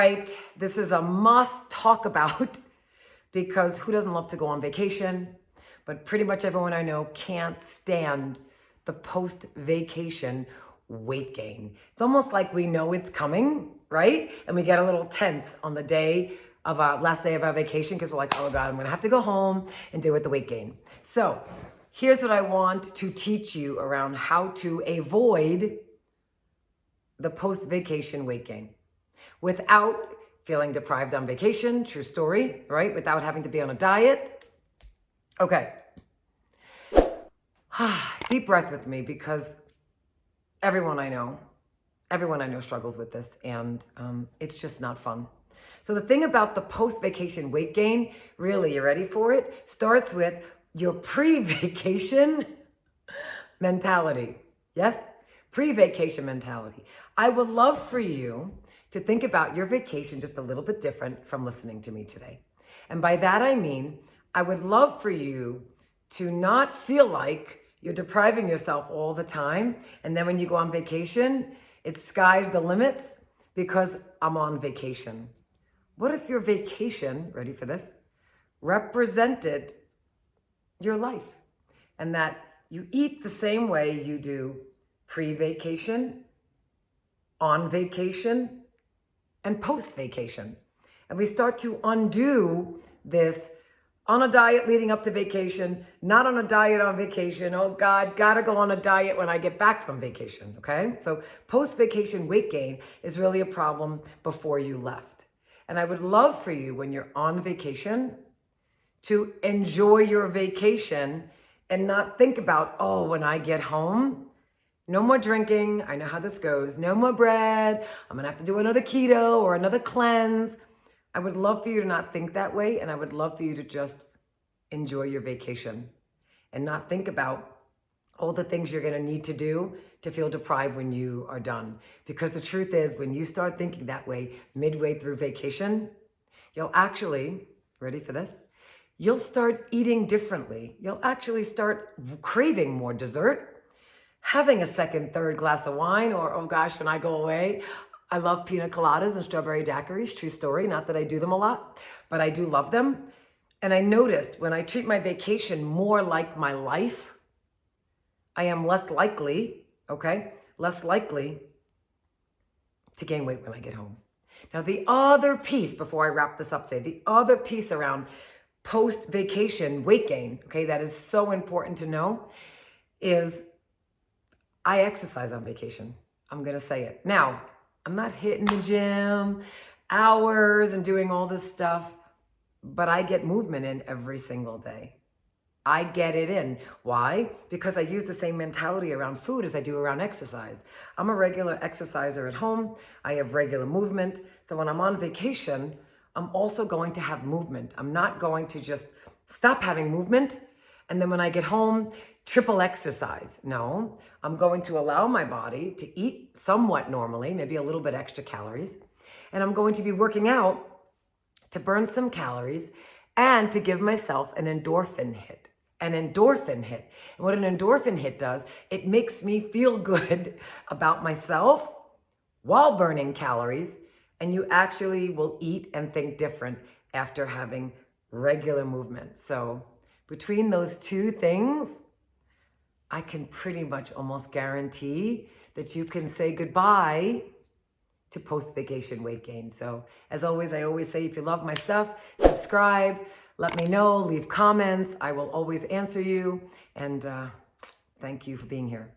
right, this is a must talk about because who doesn't love to go on vacation? But pretty much everyone I know can't stand the post-vacation weight gain. It's almost like we know it's coming, right? And we get a little tense on the day of our last day of our vacation because we're like, oh God, I'm gonna have to go home and deal with the weight gain. So here's what I want to teach you around how to avoid the post-vacation weight gain without feeling deprived on vacation, true story, right? Without having to be on a diet. Okay. Deep breath with me because everyone I know struggles with this, and it's just not fun. So the thing about the post-vacation weight gain, really, you ready for it? Starts with your pre-vacation mentality. Yes? Pre-vacation mentality. I would love for you to think about your vacation just a little bit different from listening to me today. And by that I mean, I would love for you to not feel like you're depriving yourself all the time. And then when you go on vacation, it's sky's the limits because I'm on vacation. What if your vacation, ready for this, represented your life? And that you eat the same way you do pre-vacation, on vacation, and post-vacation. And we start to undo this on a diet leading up to vacation, not on a diet on vacation. Oh God, gotta go on a diet when I get back from vacation, okay? So post-vacation weight gain is really a problem before you left. And I would love for you when you're on vacation to enjoy your vacation and not think about, oh, when I get home, no more drinking. I know how this goes. No more bread. I'm going to have to do another keto or another cleanse. I would love for you to not think that way. And I would love for you to just enjoy your vacation and not think about all the things you're going to need to do to feel deprived when you are done. Because the truth is, when you start thinking that way midway through vacation, you'll actually, ready for this? You'll start eating differently. You'll actually start craving more dessert, having a second, third glass of wine, or, oh gosh, when I go away, I love pina coladas and strawberry daiquiris, true story. Not that I do them a lot, but I do love them. And I noticed when I treat my vacation more like my life, I am less likely to gain weight when I get home. Now, the other piece, before I wrap this up today, the other piece around post-vacation weight gain, okay, that is so important to know is I exercise on vacation. I'm going to say it. Now, I'm not hitting the gym hours and doing all this stuff, but I get movement in every single day. I get it in. Why? Because I use the same mentality around food as I do around exercise. I'm a regular exerciser at home. I have regular movement. So when I'm on vacation, I'm also going to have movement. I'm not going to just stop having movement and then when I get home, triple exercise. No, I'm going to allow my body to eat somewhat normally, maybe a little bit extra calories. And I'm going to be working out to burn some calories and to give myself an endorphin hit. An endorphin hit. And what an endorphin hit does, it makes me feel good about myself while burning calories. And you actually will eat and think different after having regular movement. So between those two things, I can pretty much almost guarantee that you can say goodbye to post-vacation weight gain. So as always, I always say, if you love my stuff, subscribe, let me know, leave comments. I will always answer you. And thank you for being here.